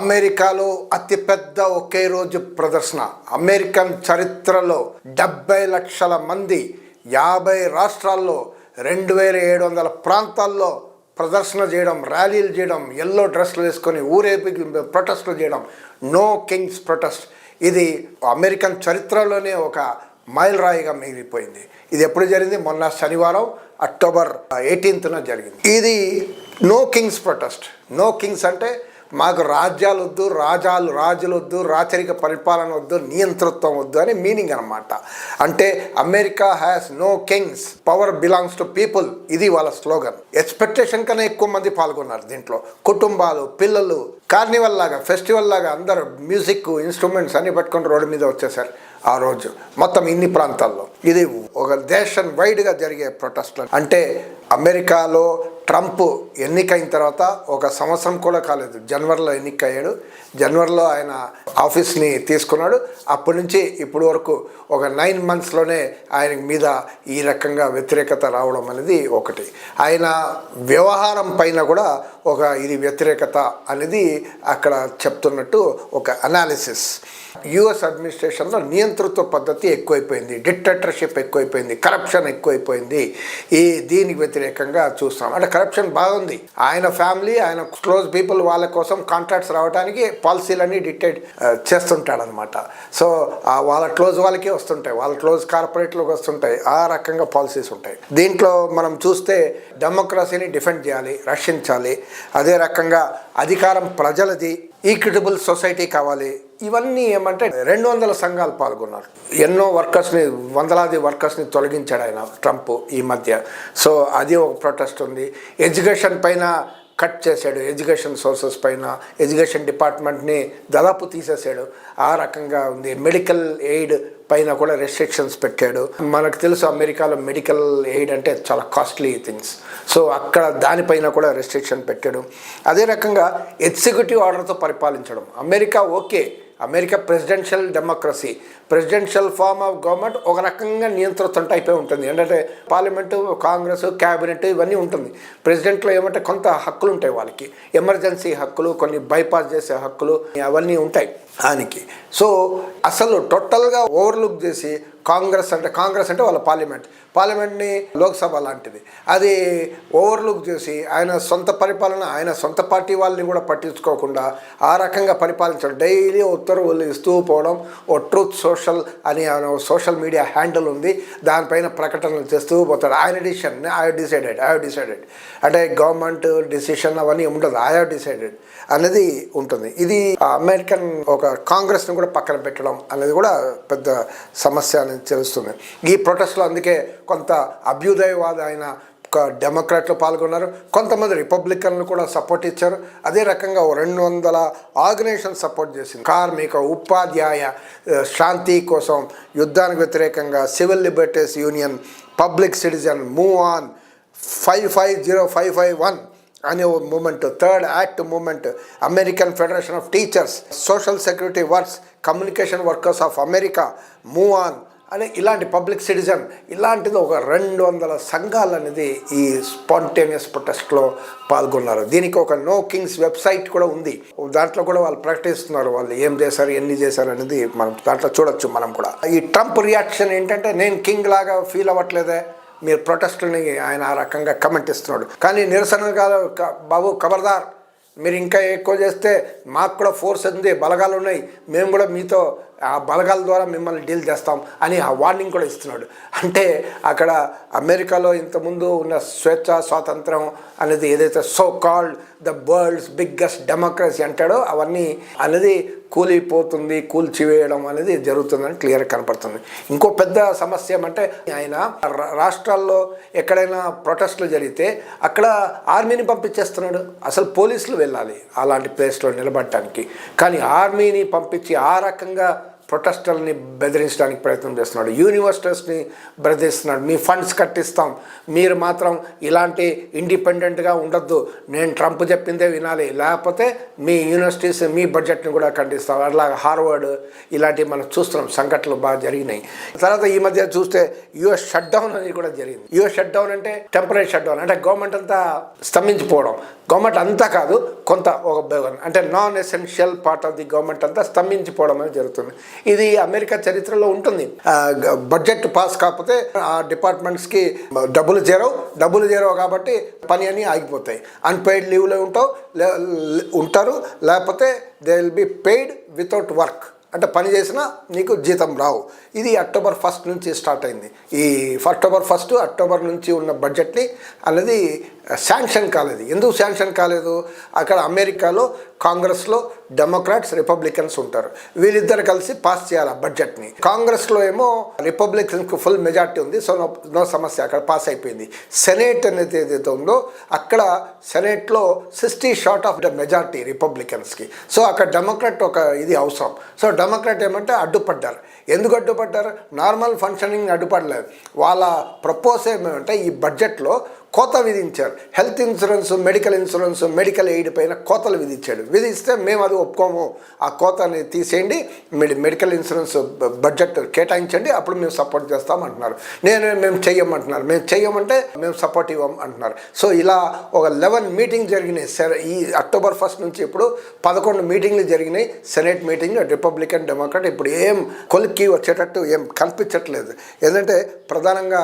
అమెరికాలో అతిపెద్ద ఒకే రోజు ప్రదర్శన. అమెరికన్ చరిత్రలో 70 లక్షల మంది 50 రాష్ట్రాల్లో 2700 ప్రాంతాల్లో ప్రదర్శన చేయడం, ర్యాలీలు చేయడం, ఎల్లో డ్రెస్లు వేసుకొని ఊరేపి ప్రొటెస్ట్లు చేయడం. No kings protest. ఇది అమెరికన్ చరిత్రలోనే ఒక మైలురాయిగా మిగిలిపోయింది. ఇది ఎప్పుడు జరిగింది? మొన్న శనివారం అక్టోబర్ 18న జరిగింది. ఇది no kings protest. No kings అంటే మాకు రాజ్యాలు వద్దు, రాజులు వద్దు, రాచరిక పరిపాలన వద్దు, నియంతృత్వం వద్దు అని మీనింగ్ అనమాట. అంటే America has no kings, power belongs to people. ఇది వాళ్ళ స్లోగన్. ఎక్స్పెక్టేషన్ కన్నా ఎక్కువ మంది పాల్గొన్నారు దీంట్లో. కుటుంబాలు, పిల్లలు, కార్నివల్ లాగా, ఫెస్టివల్ లాగా అందరూ మ్యూజిక్ ఇన్స్ట్రుమెంట్స్ అన్ని పట్టుకొని రోడ్డు మీద వచ్చేసారు ఆ రోజు మొత్తం ఇన్ని ప్రాంతాల్లో. ఇది ఒక దేశం వైడ్గా జరిగే ప్రొటెస్ట్లు. అంటే అమెరికాలో ట్రంప్ ఎన్నికైన తర్వాత 1 సంవత్సరం కూడా కాలేదు. జనవరిలో ఎన్నికయ్యాడు. జనవరిలో ఆయన ఆఫీస్ని తీసుకున్నాడు. అప్పటి నుంచి ఇప్పటి వరకు ఒక 9 మంత్స్లోనే ఆయన మీద ఈ రకంగా వ్యతిరేకత రావడం అనేది ఒకటి. ఆయన వ్యవహారం పైన కూడా ఇది వ్యతిరేకత అనేది అక్కడ చెప్తున్నట్టు ఒక అనాలిసిస్. యుఎస్ అడ్మినిస్ట్రేషన్లో నియంతృత్వ పద్ధతి ఎక్కువైపోయింది, డిక్టేటర్షిప్ ఎక్కువైపోయింది, కరప్షన్ ఎక్కువైపోయింది. దీనికి వ్యతిరేకంగా చూస్తాం. అంటే కరప్షన్ బాగుంది. ఆయన ఫ్యామిలీ, ఆయన క్లోజ్ పీపుల్ వాళ్ళ కోసం కాంట్రాక్ట్స్ రావడానికి పాలసీలన్నీ డిక్టేట్ చేస్తుంటాడనమాట. సో వాళ్ళ క్లోజ్ వాళ్ళకే వస్తుంటాయి, వాళ్ళ క్లోజ్ కార్పొరేట్లోకి వస్తుంటాయి. ఆ రకంగా పాలసీస్ ఉంటాయి. దీంట్లో మనం చూస్తే డెమోక్రసీని డిఫెండ్ చేయాలి, రక్షించాలి. అదే రకంగా అధికారం ప్రజలది, ఈక్విటబుల్ సొసైటీ కావాలి. ఇవన్నీ ఏమంటే 200 సంఘాలు పాల్గొన్నారు. ఎన్నో వర్కర్స్ని, వందలాది వర్కర్స్ని తొలగించాడు ఆయన ట్రంప్ ఈ మధ్య. సో అది ఒక ప్రొటెస్ట్ ఉంది. ఎడ్యుకేషన్ పైన కట్ చేశాడు, ఎడ్యుకేషన్ సోర్సెస్ పైన, ఎడ్యుకేషన్ డిపార్ట్మెంట్ని దాదాపు తీసేసాడు. ఆ రకంగా ఉంది. మెడికల్ ఎయిడ్ పైన కూడా రెస్ట్రిక్షన్స్ పెట్టాడు. మనకు తెలుసు అమెరికాలో మెడికల్ ఎయిడ్ అంటే చాలా కాస్ట్లీ థింగ్స్. సో అక్కడ దానిపైన కూడా రెస్ట్రిక్షన్ పెట్టాడు. అదే రకంగా ఎగ్జిక్యూటివ్ ఆర్డర్తో పరిపాలించడం. America presidential democracy, presidential form of government ఒక రకంగా నియంత్రితం అయిపోయి ఉంటుంది. ఏంటంటే పార్లమెంటు, కాంగ్రెస్, క్యాబినెట్ ఇవన్నీ ఉంటుంది. ప్రెసిడెంట్లో ఏమంటే కొంత హక్కులు ఉంటాయి వాళ్ళకి, ఎమర్జెన్సీ హక్కులు, కొన్ని బైపాస్ చేసే హక్కులు అవన్నీ ఉంటాయి ఆయనకి. సో అసలు టోటల్గా ఓవర్లుక్ చేసి కాంగ్రెస్ అంటే వాళ్ళ పార్లమెంట్ని లోక్సభ లాంటిది, అది ఓవర్లుక్ చేసి ఆయన సొంత పరిపాలన, ఆయన సొంత పార్టీ వాళ్ళని కూడా పట్టించుకోకుండా ఆ రకంగా పరిపాలించడం. డైలీ ఉత్తర్వులు ఇస్తూ పోవడం. ఓ ట్రూత్ సోషల్ అని సోషల్ మీడియా హ్యాండిల్ ఉంది, దానిపైన ప్రకటనలు చేస్తూ పోతాడు. ఆయన డిసిషన్, ఐ హావ్ డిసైడెడ్ అంటే గవర్నమెంట్ డిసిషన్ అవన్నీ ఉండదు. ఐ హావ్ డిసైడెడ్ అనేది ఉంటుంది. ఇది అమెరికన్ ఒక కాంగ్రెస్ని కూడా పక్కన పెట్టడం అనేది కూడా పెద్ద సమస్య అని తెలుస్తుంది ఈ ప్రొటెస్ట్లో. అందుకే కొంత అభ్యుదయవాద ఆయన డెమోక్రాట్లు పాల్గొన్నారు, కొంతమంది రిపబ్లికన్లు కూడా సపోర్ట్ ఇచ్చారు. అదే రకంగా 200 ఆర్గనైజేషన్ సపోర్ట్ చేసింది. కార్మిక, ఉపాధ్యాయ, శాంతి కోసం, యుద్ధానికి వ్యతిరేకంగా, civil liberties union, public citizen, move on, 55051 అనే movement, third act movement, American federation of teachers, social security works, communication workers of America, move on అని ఇలాంటి పబ్లిక్ సిటిజన్, ఇలాంటిది ఒక 200 సంఘాలు అనేది ఈ స్పాంటేనియస్ ప్రొటెస్ట్లో పాల్గొన్నారు. దీనికి ఒక నో కింగ్స్ వెబ్సైట్ కూడా ఉంది. దాంట్లో కూడా వాళ్ళు ప్రకటిస్తున్నారు వాళ్ళు ఏం చేశారు, ఎన్ని చేశారు అనేది మనం దాంట్లో చూడొచ్చు. మనం కూడా ఈ ట్రంప్ రియాక్షన్ ఏంటంటే, నేను కింగ్ లాగా ఫీల్ అవ్వట్లేదే, మీరు ప్రొటెస్టులని ఆయన ఆ రకంగా కమెంట్ ఇస్తున్నాడు. కానీ నిరసనగా బాబు ఖబర్దార్, మీరు ఇంకా ఎక్కువ చేస్తే మాకు కూడా ఫోర్స్ ఉంది, బలగాలు ఉన్నాయి, మేము కూడా మీతో ఆ బలగాల ద్వారా మిమ్మల్ని డీల్ చేస్తాం అని ఆ వార్నింగ్ కూడా ఇస్తున్నాడు. అంటే అక్కడ అమెరికాలో ఇంతకుముందు ఉన్న స్వాతంత్రం అనేది ఏదైతే so called the world's biggest democracy అంటాడో అవన్నీ అనేది కూలిపోతుంది, కూల్చివేయడం అనేది జరుగుతుందని క్లియర్ కనపడుతుంది. ఇంకో పెద్ద సమస్య ఏమంటే, ఆయన రాష్ట్రాల్లో ఎక్కడైనా ప్రొటెస్టులు జరిగితే అక్కడ ఆర్మీని పంపించేస్తున్నాడు. అసలు పోలీసులు వెళ్ళాలి అలాంటి ప్లేస్లో నిలబడటానికి, కానీ ఆర్మీని పంపించి ఆ రకంగా ప్రొటెస్టర్ని బెదిరించడానికి ప్రయత్నం చేస్తున్నాడు, యూనివర్సిటీస్ని బెదిరిస్తున్నాడు. మీ ఫండ్స్ కట్టిస్తాం, మీరు మాత్రం ఇలాంటి ఇండిపెండెంట్గా ఉండొద్దు, నేను ట్రంప్ చెప్పిందే వినాలి, లేకపోతే మీ యూనివర్సిటీస్ మీ బడ్జెట్ని కూడా ఖండిస్తాం. అట్లా హార్వర్డ్ ఇలాంటివి మనం చూస్తున్నాం, సంఘటనలు బాగా జరిగినాయి. తర్వాత ఈ మధ్య చూస్తే యుఎస్ షట్ డౌన్ అనేది కూడా జరిగింది. యుఎస్ షట్ డౌన్ అంటే టెంపరీ షట్ డౌన్, అంటే గవర్నమెంట్ అంతా స్తంభించిపోవడం. గవర్నమెంట్ అంతా కాదు, కొంత ఒక అంటే non essential part of the government అంతా స్తంభించిపోవడం అనేది జరుగుతుంది. ఇది అమెరికా చరిత్రలో ఉంటుంది. బడ్జెట్ పాస్ కాకపోతే ఆ డిపార్ట్మెంట్స్కి డబ్బులు చేరవు కాబట్టి పని అని ఆగిపోతాయి. అన్పెయిడ్ లీవ్లో ఉంటారు, లేకపోతే they will be paid without work, అంటే పని చేసినా నీకు జీతం రావు. ఇది అక్టోబర్ 1 నుంచి స్టార్ట్ అయింది. ఈ అక్టోబర్ నుంచి ఉన్న బడ్జెట్ని అనేది శాంక్షన్ కాలేదు. ఎందుకు శాంక్షన్ కాలేదు? అక్కడ అమెరికాలో కాంగ్రెస్లో డెమోక్రాట్స్ రిపబ్లికన్స్ ఉంటారు, వీళ్ళిద్దరు కలిసి పాస్ చేయాలి ఆ బడ్జెట్ని. కాంగ్రెస్లో ఏమో రిపబ్లికన్స్కి ఫుల్ మెజార్టీ ఉంది, సో నో సమస్య, అక్కడ పాస్ అయిపోయింది. సెనేట్ అనేది ఏదైతే ఉందో అక్కడ సెనేట్లో 60 షార్ట్ ఆఫ్ ద మెజార్టీ రిపబ్లికన్స్కి. సో అక్కడ డెమోక్రాట్ ఒక ఇది అవసరం. సో డెమోక్రాట్ ఏమంటే అడ్డుపడ్డారు. ఎందుకు అడ్డుపడ్డారు? Normal functioning అడ్డుపడలేదు. వాళ్ళ ప్రపోజ్ ఏమంటే ఈ బడ్జెట్లో కోత విధించారు. హెల్త్ ఇన్సూరెన్స్, మెడికల్ ఎయిడ్ పైన కోతలు విధిస్తే మేము అది ఒప్పుకోము, ఆ కోతని తీసేయండి, మెడికల్ ఇన్సూరెన్స్ బడ్జెట్ కేటాయించండి, అప్పుడు మేము సపోర్ట్ చేస్తాం అంటున్నారు. మేము చెయ్యమంటున్నారు, మేము చెయ్యమంటే మేము సపోర్ట్ ఇవ్వం అంటున్నారు. సో ఇలా ఒక 11 మీటింగ్ జరిగినాయి. ఈ అక్టోబర్ 1 నుంచి ఇప్పుడు 11 మీటింగ్లు జరిగినాయి. సెనేట్ మీటింగ్ రిపబ్లికన్ డెమోక్రాట్ ఇప్పుడు ఏం కొలిక్కి వచ్చేటట్టు ఏం కనిపించట్లేదు. ఎందుకంటే ప్రధానంగా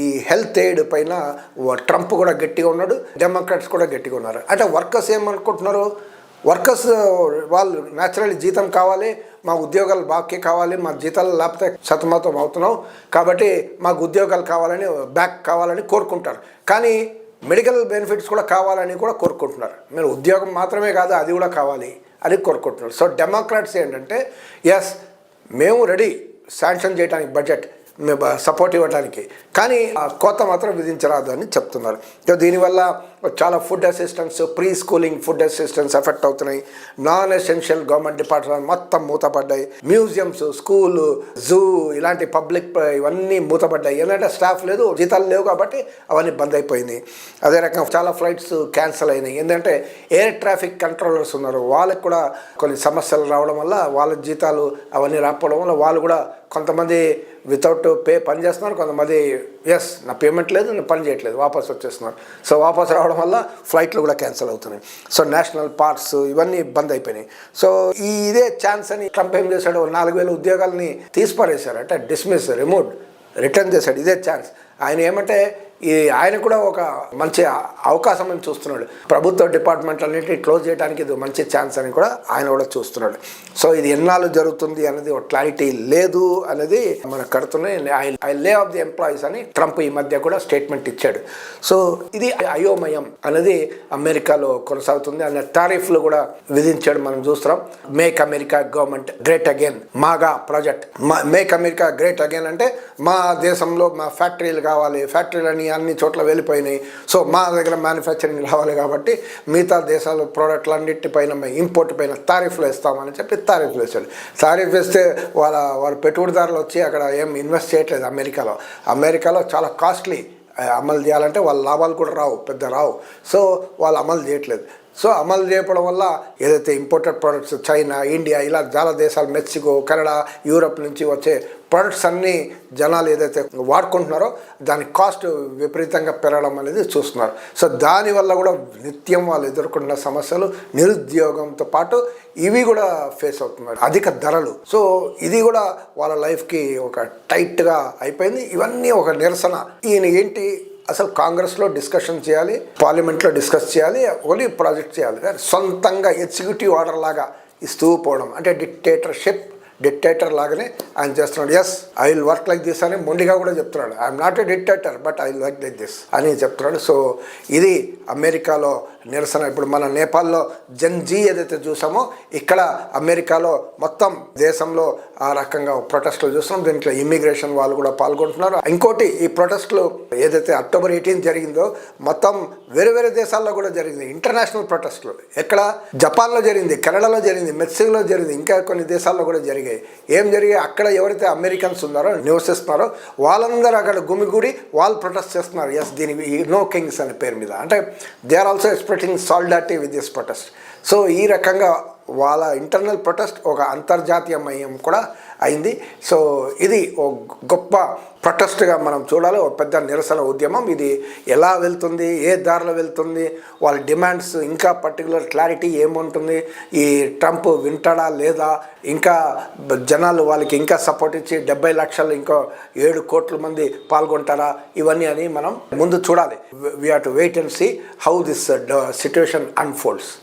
ఈ హెల్త్ ఎయిడ్ పైన ట్రంప్ కూడా గట్టిగా ఉన్నాడు, డెమోక్రాట్స్ కూడా గట్టిగా ఉన్నారు. అంటే వర్కర్స్ ఏమనుకుంటున్నారు? వర్కర్స్ వాళ్ళు న్యాచురల్లీ జీతం కావాలి, మా ఉద్యోగాలు బాకీ కావాలి, మా జీతాలు లేకపోతే సతమతం అవుతున్నాం కాబట్టి మాకు ఉద్యోగాలు కావాలని కోరుకుంటారు. కానీ మెడికల్ బెనిఫిట్స్ కూడా కావాలని కూడా కోరుకుంటున్నారు. మీరు ఉద్యోగం మాత్రమే కాదు, అది కూడా కావాలి అని కోరుకుంటున్నారు. సో డెమోక్రాట్స్ ఏంటంటే ఎస్ మేము రెడీ శాంక్షన్ చేయడానికి బడ్జెట్, సపోర్ట్ ఇవ్వడానికి, కానీ కోత మాత్రం విధించరాదు అని చెప్తున్నారు. దీనివల్ల చాలా food assistants, pre schooling food assistants effect అవుతున్నాయి. నాన్ ఎసెన్షియల్ గవర్నమెంట్ డిపార్ట్మెంట్ మొత్తం మూతపడ్డాయి. మ్యూజియంస్, స్కూలు, జూ ఇలాంటి పబ్లిక్ ఇవన్నీ మూతపడ్డాయి. ఎందుకంటే స్టాఫ్ లేదు, జీతాలు లేవు కాబట్టి అవన్నీ బంద్ అయిపోయింది. అదే రకంగా చాలా ఫ్లైట్స్ క్యాన్సిల్ అయినాయి. ఎందుకంటే ఎయిర్ ట్రాఫిక్ కంట్రోలర్స్ ఉన్నారు, వాళ్ళకి కూడా కొన్ని సమస్యలు రావడం వల్ల వాళ్ళ జీతాలు అవన్నీ రాకపోవడం వల్ల వాళ్ళు కూడా కొంతమంది వితౌట్ పే పని చేస్తున్నారు, కొంతమంది ఎస్ నా పేమెంట్ లేదు, నేను పని చేయట్లేదు, వాపస్ వచ్చేస్తున్నారు. సో వాపస్ రావడం వల్ల ఫ్లైట్లు కూడా క్యాన్సిల్ అవుతున్నాయి. సో నేషనల్ పార్క్స్ ఇవన్నీ బంద్ అయిపోయినాయి. సో ఇదే ఛాన్స్ అని ట్రంప్ ఏం చేశాడు, 4,000 ఉద్యోగాలని తీసిపారేశారు, అంటే రిటర్న్ చేశాడు. ఇదే ఛాన్స్. ఆయన ఏమంటే ఆయన కూడా ఒక మంచి అవకాశం అని చూస్తున్నాడు. ప్రభుత్వ డిపార్ట్మెంట్ అన్నింటినీ క్లోజ్ చేయడానికి ఇది మంచి ఛాన్స్ అని కూడా ఆయన కూడా చూస్తున్నాడు. సో ఇది ఎన్నాళ్ళు జరుగుతుంది అనేది ఒక క్లారిటీ లేదు అనేది మనకు కడుతున్నాయి. I lay off the employees అని ట్రంప్ ఈ మధ్య కూడా స్టేట్మెంట్ ఇచ్చాడు. సో ఇది అయోమయం అనేది అమెరికాలో కొనసాగుతుంది. అనే టారిఫ్లు కూడా విధించాడు, మనం చూస్తున్నాం. Make America government great again, MAGA project. Make America great again అంటే మా దేశంలో మా ఫ్యాక్టరీలు కావాలి, ఫ్యాక్టరీలని అన్ని చోట్ల వెళ్ళిపోయినాయి. సో మా దగ్గర మ్యానుఫ్యాక్చరింగ్ రావాలి కాబట్టి మిగతా దేశాల ప్రోడక్ట్లన్నిటిపైన ఇంపోర్ట్ పైన తారీఫ్లు వేస్తామని చెప్పి తారీఫ్లు వేస్తాడు. తారీఫ్ వేస్తే వాళ్ళ పెట్టుబడిదారులు వచ్చి అక్కడ ఏం ఇన్వెస్ట్ చేయట్లేదు. అమెరికాలో చాలా కాస్ట్లీ అమలు చేయాలంటే వాళ్ళ లాభాలు కూడా రావు. సో వాళ్ళు అమలు చేయట్లేదు. సో అమలు చేయడం వల్ల ఏదైతే ఇంపోర్టెడ్ ప్రోడక్ట్స్ చైనా, ఇండియా ఇలా చాలా దేశాలు, మెక్సికో, కెనడా, యూరప్ నుంచి వచ్చే ప్రొడక్ట్స్ అన్నీ జనాలు ఏదైతే వాడుకుంటున్నారో దాని కాస్ట్ విపరీతంగా పెరగడం అనేది చూస్తున్నారు. సో దానివల్ల కూడా నిత్యం వాళ్ళు ఎదుర్కొంటున్న సమస్యలు, నిరుద్యోగంతో పాటు ఇవి కూడా ఫేస్ అవుతున్నారు, అధిక ధరలు. సో ఇది కూడా వాళ్ళ లైఫ్కి ఒక టైట్గా అయిపోయింది. ఇవన్నీ ఒక నిరసన. ఈయన ఏంటి అసలు కాంగ్రెస్లో డిస్కషన్ చేయాలి, పార్లమెంట్లో డిస్కస్ చేయాలి, ఓన్లీ ప్రాజెక్ట్ చేయాలి. సొంతంగా ఎగ్జిక్యూటివ్ ఆర్డర్ లాగా ఇస్తూ పోవడం అంటే డిక్టేటర్ లాగానే ఆయన చేస్తున్నాడు. Yes I will work like this అని మొండిగా కూడా చెప్తున్నాడు. I'm not a dictator but I will work like this అని చెప్తున్నాడు. సో ఇది అమెరికాలో నిరసన. ఇప్పుడు మన నేపాల్లో జన్జీ ఏదైతే చూసామో ఇక్కడ అమెరికాలో మొత్తం దేశంలో ఆ రకంగా ప్రొటెస్టులు చూస్తున్నాం. దీంట్లో ఇమ్మిగ్రేషన్ వాళ్ళు కూడా పాల్గొంటున్నారు. ఇంకోటి, ఈ ప్రొటెస్టులు ఏదైతే అక్టోబర్ 18 జరిగిందో మొత్తం వేరే వేరే దేశాల్లో కూడా జరిగింది. ఇంటర్నేషనల్ ప్రొటెస్టులు ఎక్కడ జపాన్లో జరిగింది, కెనడాలో జరిగింది, మెక్సికోలో జరిగింది, ఇంకా కొన్ని దేశాల్లో కూడా జరిగాయి. ఏం జరిగాయి, అక్కడ ఎవరైతే అమెరికన్స్ ఉన్నారో నివసిస్తున్నారో వాళ్ళందరూ అక్కడ గుమిగూడి వాళ్ళు ప్రొటెస్ట్ చేస్తున్నారు. ఎస్, దీనికి నో కింగ్స్ అనే పేరు మీద. అంటే they are also expressing solidarity with this protest. So ఈ రకంగా వాళ్ళ ఇంటర్నల్ ప్రొటెస్ట్ ఒక అంతర్జాతీయమయం కూడా అయింది. సో ఇది ఒక గొప్ప ప్రొటెస్ట్గా మనం చూడాలి, ఒక పెద్ద నిరసన ఉద్యమం. ఇది ఎలా వెళ్తుంది, ఏ దారిలో వెళ్తుంది, వాళ్ళ డిమాండ్స్ ఇంకా పర్టికులర్ క్లారిటీ ఏముంటుంది, ఈ ట్రంప్ వింటాడా లేదా, ఇంకా జనాలు వాళ్ళకి ఇంకా సపోర్ట్ ఇచ్చి 70 లక్షలు ఇంకో 7 కోట్ల మంది పాల్గొంటారా, ఇవన్నీ అని మనం ముందు చూడాలి. We have to wait and see how this situation unfolds.